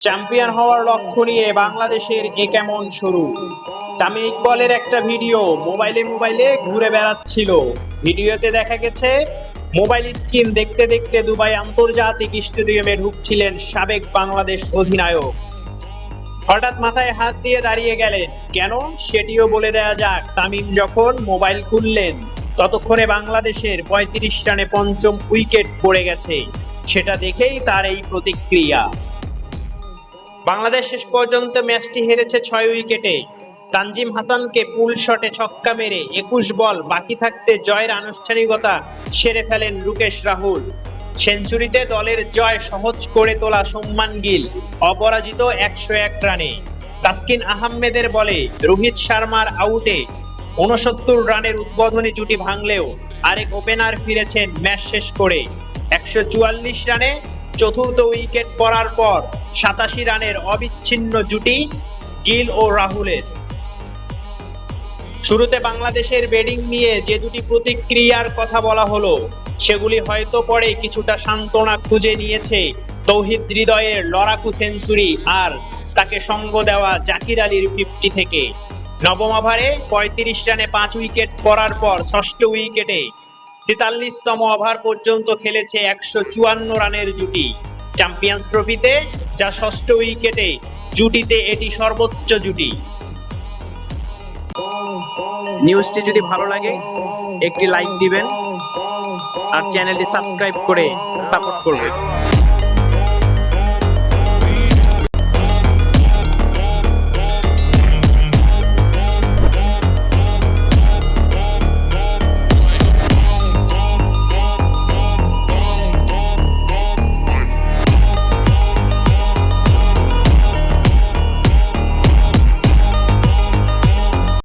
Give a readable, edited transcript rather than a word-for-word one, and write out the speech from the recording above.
Champion হওয়ার লক্ষ্য নিয়ে বাংলাদেশের এ কেমন শুরু। তামিম ইকবালের একটা ভিডিও মোবাইলে ঘুরে বেড়াচ্ছিল। ভিডিওতে দেখা গেছে মোবাইল স্ক্রিন দেখতে দেখতে দুবাই আন্তর্জাতিক স্টেডিয়ামে ঢুকছিলেন সাবেক বাংলাদেশ অধিনায়ক। হঠাৎ মাথায় হাত দিয়ে দাঁড়িয়ে গেলেন কেন, সেটিও বলে দেয়া যাক। তামিম যখন মোবাইল খুললেন ততক্ষণে বাংলাদেশের ৩৫ রানে পঞ্চম উইকেট পড়ে গেছে। সেটা দেখেই তার এই প্রতিক্রিয়া। বাংলাদেশ শেষ পর্যন্ত ম্যাচটি হেরেছে ৬ উইকেটে। তানজিম হাসানকে পুল শটে ছক্কা মেরে ২১ বল বাকি থাকতে জয়ের আনুষ্ঠানিকতা সেরে ফেলেন রুকেশ রাহুল। সেঞ্চুরিতে দলের জয় সহজ করে তোলা শুভমান গিল অপরাজিত ১০১ রানে। তাসকিন আহমেদের বলে রোহিত শর্মার আউটে ৬৯ রানের উদ্বোধনী জুটি ভাঙলেও আরেক ওপেনার ফিরেছেন ম্যাচ শেষ করে ১৪৪ রানে। চতুর্থ উইকেট পড়ার পর ৮৭ রানের অবিচ্ছিন্ন জুটি গিল ও রাহুলের। শুরুতে বাংলাদেশের ব্যাটিং নিয়ে যে দুটি প্রতিক্রিয়ার কথা বলা হলো সেগুলি হয়তো পরে কিছুটা সান্ত্বনা খুঁজে নিয়েছে তৌহিদ হৃদয়ের লড়াকু সেঞ্চুরি আর তাকে সঙ্গ দেওয়া জাকির আলীর 50 থেকে। নবম ওভারে ৩৫ রানে ৫ উইকেট পড়ার পর ষষ্ঠ উইকেটে ৪৩তম ওভার পর্যন্ত খেলেছে ১৫৪ রানের জুটি। চ্যাম্পিয়ন্স ট্রফিতে যা ষষ্ঠ উইকেটে জুটিতে এটি সর্বোচ্চ জুটি। নিউজটি যদি ভালো লাগে একটি লাইক দিবেন আর চ্যানেলটি সাবস্ক্রাইব করে সাপোর্ট করবেন।